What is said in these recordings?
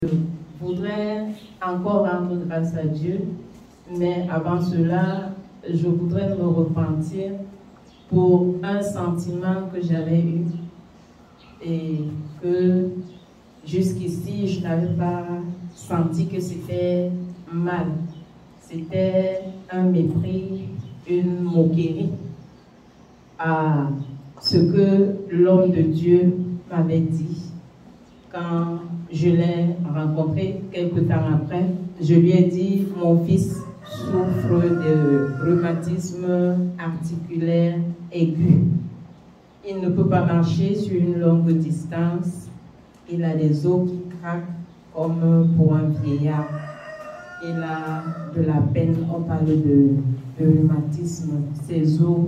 Je voudrais encore rendre grâce à Dieu, mais avant cela, je voudrais me repentir pour un sentiment que j'avais eu et que jusqu'ici, je n'avais pas senti que c'était mal. C'était un mépris, une moquerie à ce que l'homme de Dieu m'avait dit. Quand je l'ai rencontré quelque temps après, je lui ai dit, mon fils souffre de rhumatisme articulaire aigu. Il ne peut pas marcher sur une longue distance. Il a les os qui craquent comme pour un vieillard. Il a de la peine, on parle de rhumatisme. Ses os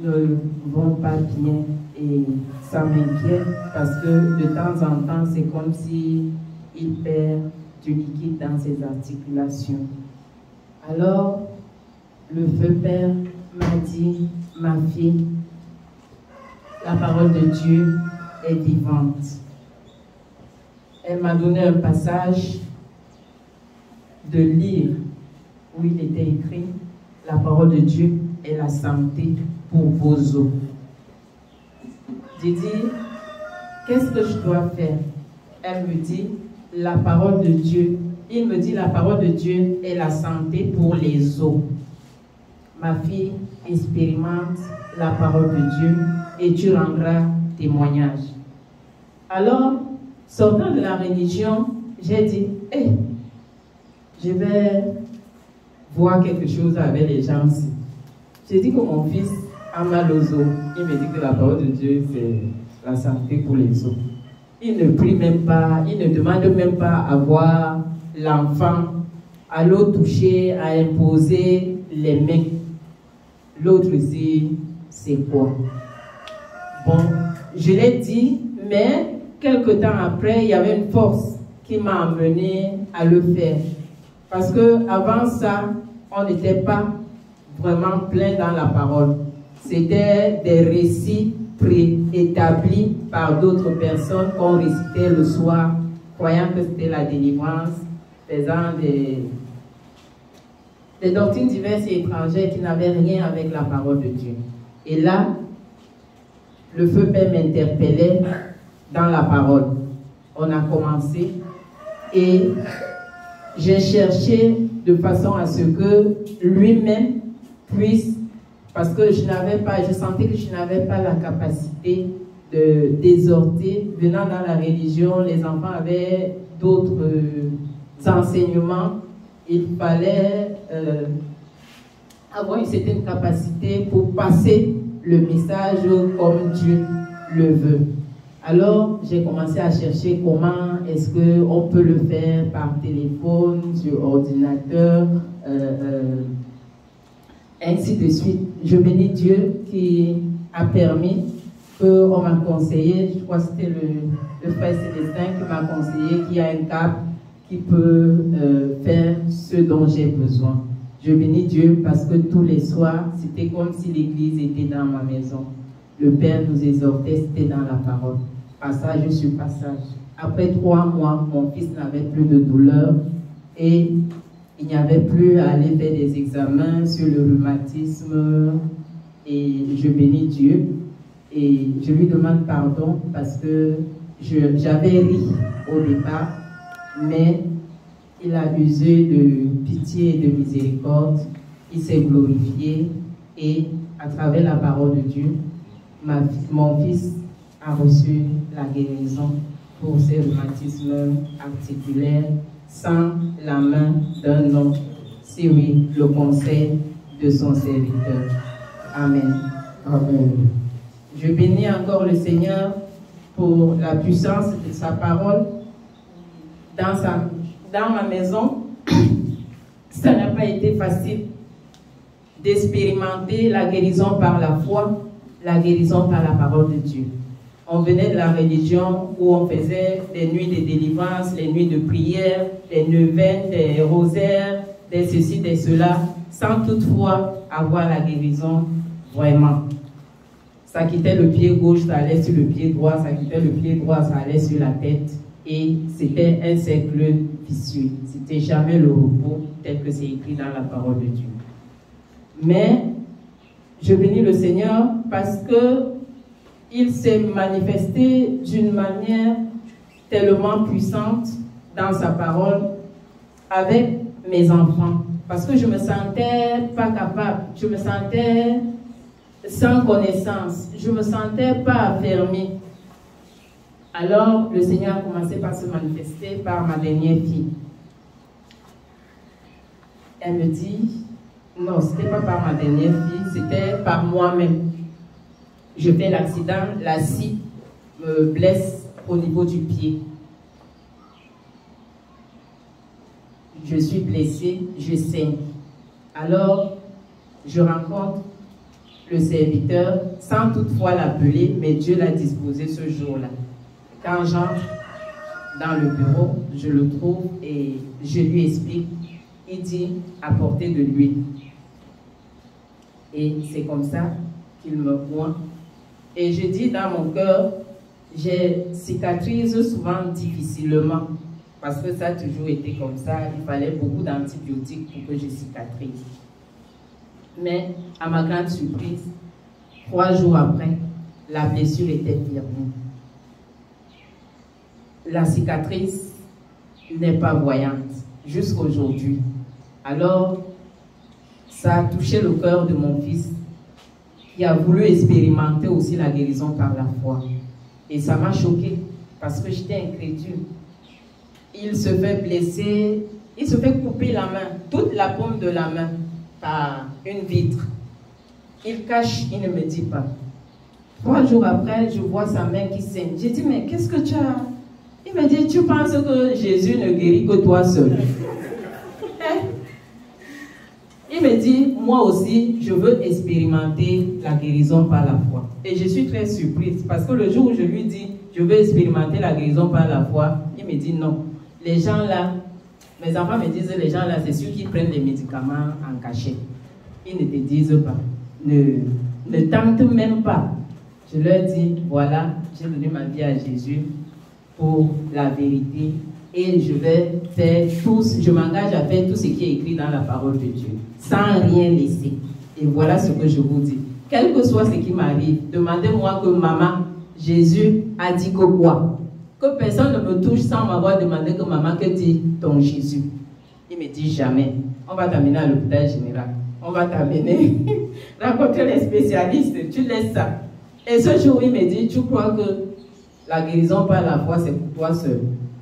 ne vont pas bien et ça m'inquiète parce que de temps en temps, c'est comme si il perd du liquide dans ses articulations. Alors, le feu Père m'a dit, ma fille, la parole de Dieu est vivante. Elle m'a donné un passage de lire où il était écrit, la parole de Dieu est la santé pour vos os. J'ai dit, qu'est-ce que je dois faire? Elle me dit, la parole de Dieu. Il me dit, la parole de Dieu est la santé pour les os. Ma fille, expérimente la parole de Dieu et tu rendras témoignage. Alors, sortant de la religion, j'ai dit, je vais voir quelque chose avec les gens ici. J'ai dit que mon fils a mal aux os. Il me dit que la parole de Dieu, c'est la santé pour les os. Il ne prie même pas, il ne demande même pas à voir l'enfant, à le toucher, à imposer les mains. L'autre ici, c'est quoi? Bon, je l'ai dit, mais quelque temps après, il y avait une force qui m'a amené à le faire. Parce que avant ça, on n'était pas vraiment plein dans la parole. C'était des récits préétablis par d'autres personnes qu'on récitait le soir, croyant que c'était la délivrance, faisant des doctrines diverses et étrangères qui n'avaient rien avec la parole de Dieu. Et là, le feu Père m'interpellait dans la parole. On a commencé et j'ai cherché de façon à ce que lui-même puisse, parce que je sentais que je n'avais pas la capacité d'exhorter. Venant dans la religion, les enfants avaient d'autres enseignements. Il fallait avoir une certaine capacité pour passer le message comme Dieu le veut. Alors, j'ai commencé à chercher comment est-ce qu'on peut le faire par téléphone, sur ordinateur, ainsi de suite. Je bénis Dieu qui a permis qu'on m'a conseillé, je crois que c'était le frère Célestin qui m'a conseillé, qui a un cap, qui peut faire ce dont j'ai besoin. Je bénis Dieu parce que tous les soirs, c'était comme si l'église était dans ma maison. Le Père nous exhortait, c'était dans la parole. Passage sur passage. Après 3 mois, mon fils n'avait plus de douleur et il n'y avait plus à aller faire des examens sur le rhumatisme. Et je bénis Dieu et je lui demande pardon parce que j'avais ri au départ, mais il a usé de pitié et de miséricorde. Il s'est glorifié et à travers la parole de Dieu, mon fils a reçu la guérison pour ses rhumatismes articulaires sans la main d'un homme. Si oui, le conseil de son serviteur. Amen. Amen. Je bénis encore le Seigneur pour la puissance de sa parole dans ma maison. Ça n'a pas été facile d'expérimenter la guérison par la foi, la guérison par la parole de Dieu. On venait de la religion où on faisait des nuits de délivrance, les nuits de prière, des neuvaines, des rosaires, des ceci, des cela, sans toutefois avoir la guérison vraiment. Ça quittait le pied gauche, ça allait sur le pied droit, ça quittait le pied droit, ça allait sur la tête. Et c'était un cercle vicieux. C'était jamais le repos tel que c'est écrit dans la parole de Dieu. Mais je bénis le Seigneur parce que il s'est manifesté d'une manière tellement puissante dans sa parole avec mes enfants. Parce que je me sentais pas capable, je me sentais sans connaissance, je me sentais pas affermie. Alors le Seigneur a commencé par se manifester par ma dernière fille. Elle me dit, non, ce n'était pas par ma dernière fille, c'était par moi-même. Je fais l'accident, la scie me blesse au niveau du pied. Je suis blessée, je saigne. Alors, je rencontre le serviteur sans toutefois l'appeler, mais Dieu l'a disposé ce jour-là. Quand j'entre dans le bureau, je le trouve et je lui explique. Il dit apporter de l'huile. Et c'est comme ça qu'il me voit. Et je dis dans mon cœur, j'ai cicatrise souvent difficilement. Parce que ça a toujours été comme ça. Il fallait beaucoup d'antibiotiques pour que je cicatrise. Mais à ma grande surprise, 3 jours après, la blessure était fermée. La cicatrice n'est pas voyante jusqu'à aujourd'hui. Alors, ça a touché le cœur de mon fils qui a voulu expérimenter aussi la guérison par la foi. Et ça m'a choqué parce que j'étais incrédule. Il se fait blesser, il se fait couper la main, toute la paume de la main par une vitre. Il cache, il ne me dit pas. 3 jours après, je vois sa main qui saigne. J'ai dit, mais qu'est-ce que tu as? Il me dit, tu penses que Jésus ne guérit que toi seul? Il me dit, moi aussi, je veux expérimenter la guérison par la foi. Et je suis très surprise parce que le jour où je lui dis, je veux expérimenter la guérison par la foi, il me dit non. Les gens là, mes enfants me disent, les gens là, c'est ceux qui prennent des médicaments en cachet. Ils ne te disent pas, ne tentent même pas. Je leur dis, voilà, j'ai donné ma vie à Jésus pour la vérité et je vais faire tout, je m'engage à faire tout ce qui est écrit dans la parole de Dieu, sans rien laisser. Et voilà ce que je vous dis. Quel que soit ce qui m'arrive, demandez-moi que maman, Jésus a dit que quoi? Que personne ne me touche sans m'avoir demandé que maman, que dit ton Jésus? Il me dit jamais. On va t'amener à l'hôpital général. On va t'amener rencontrer les spécialistes. Tu laisses ça. Et ce jour, il me dit, tu crois que la guérison par la foi, c'est pour toi seul?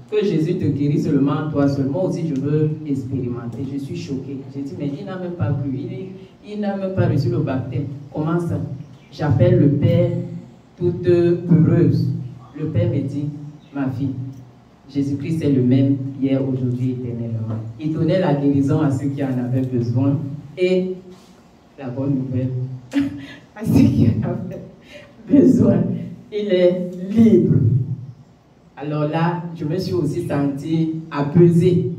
Que Jésus te guérit seulement toi seul? Moi aussi, je veux expérimenter. Je suis choquée. J'ai dit, mais il n'a même pas cru. Il n'a même pas reçu le baptême. Comment ça? J'appelle le Père toute heureuse. Le Père me dit, ma fille, Jésus-Christ est le même hier, aujourd'hui, éternellement. Il donnait la guérison à ceux qui en avaient besoin. Et la bonne nouvelle, à ceux qui en avaient besoin, il est libre. Alors là, je me suis aussi sentie apaisée.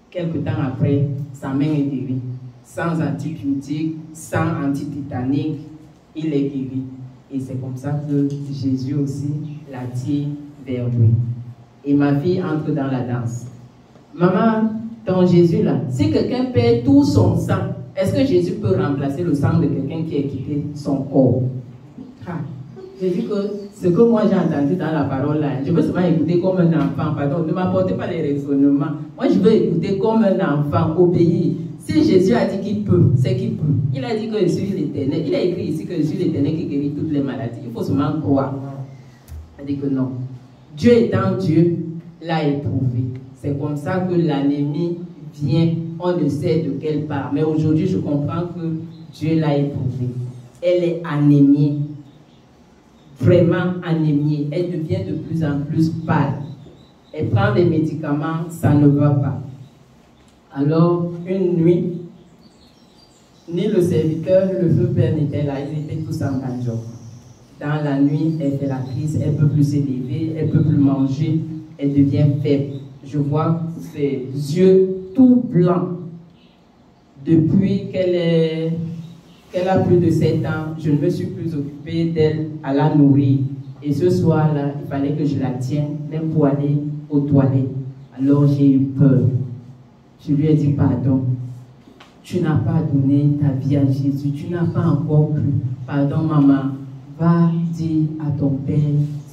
Quelque temps après, sa main est guérie. Sans antibiotiques, sans antitétanique, il est guéri. Et c'est comme ça que Jésus aussi l'attire vers lui. Et ma fille entre dans la danse. Maman, ton Jésus là, si quelqu'un perd tout son sang, est-ce que Jésus peut remplacer le sang de quelqu'un qui a quitté son corps? J'ai dit que ce que moi j'ai entendu dans la parole là, je veux seulement écouter comme un enfant. Pardon, ne m'apportez pas les raisonnements. Moi je veux écouter comme un enfant, obéir. Si Jésus a dit qu'il peut, c'est qu'il peut. Il a dit que je suis l'Éternel. Il a écrit ici que je suis l'Éternel qui guérit toutes les maladies. Il faut seulement croire. Il a dit que non. Dieu étant Dieu, l'a éprouvé. C'est comme ça que l'anémie vient. On ne sait de quelle part. Mais aujourd'hui, je comprends que Dieu l'a éprouvée. Elle est anémiée. Vraiment anémiée. Elle devient de plus en plus pâle. Elle prend des médicaments, ça ne va pas. Alors, une nuit, ni le serviteur, ni le feu père n'étaient là, ils étaient tous en banjo. Dans la nuit, elle fait la crise, elle ne peut plus s'élever, elle ne peut plus manger, elle devient faible. Je vois ses yeux tout blancs. Depuis qu'elle a plus de 7 ans, je ne me suis plus occupée d'elle à la nourrir. Et ce soir-là, il fallait que je la tienne, même pour aller aux toilettes. Alors j'ai eu peur. Je lui ai dit pardon. Tu n'as pas donné ta vie à Jésus. Tu n'as pas encore cru. Pardon, maman. Va dire à ton père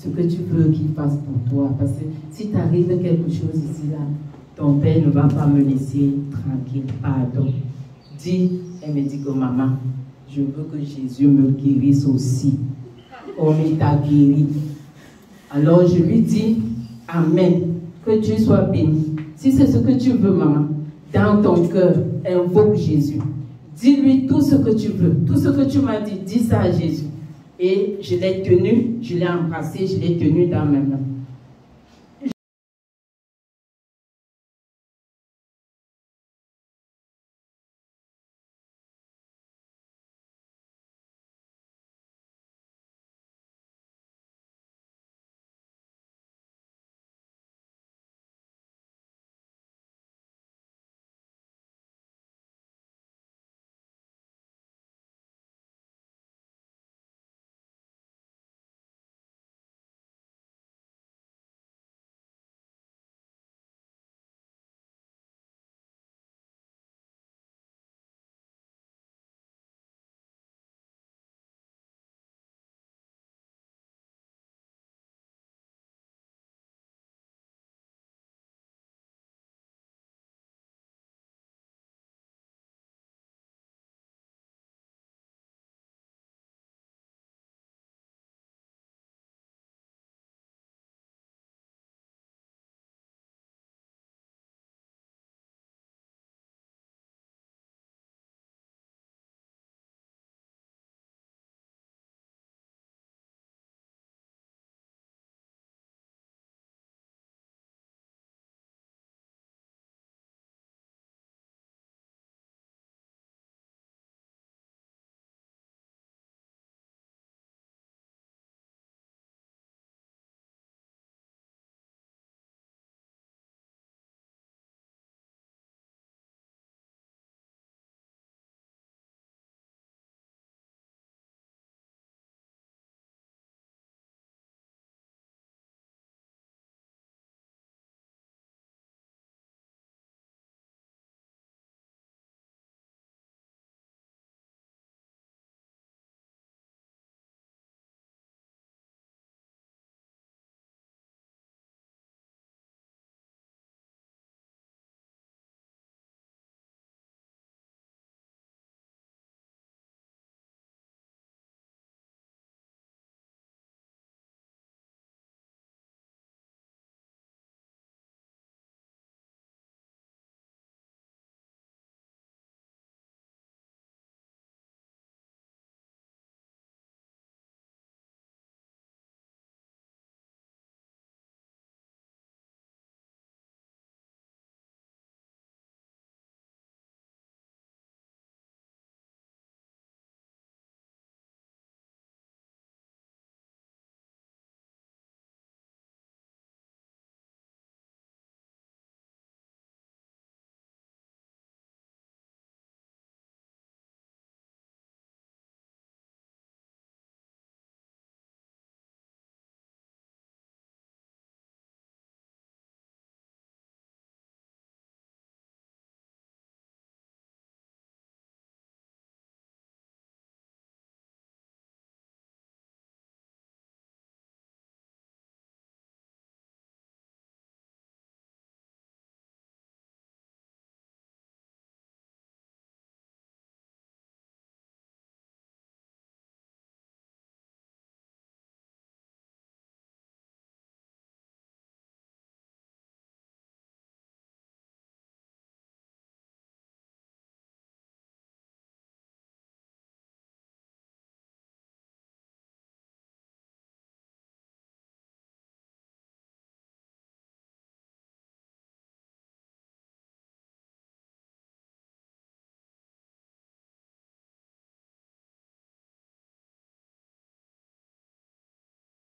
ce que tu veux qu'il fasse pour toi. Parce que si t'arrive quelque chose ici, là, ton père ne va pas me laisser tranquille. Pardon. Dis, elle me dit que maman, je veux que Jésus me guérisse aussi. Comme il t'a guéri. Alors je lui dis, Amen. Que Dieu soit béni. Si c'est ce que tu veux, maman, dans ton cœur, invoque Jésus. Dis-lui tout ce que tu veux. Tout ce que tu m'as dit, dis ça à Jésus. Et je l'ai tenu, je l'ai embrassé, je l'ai tenu dans mes mains.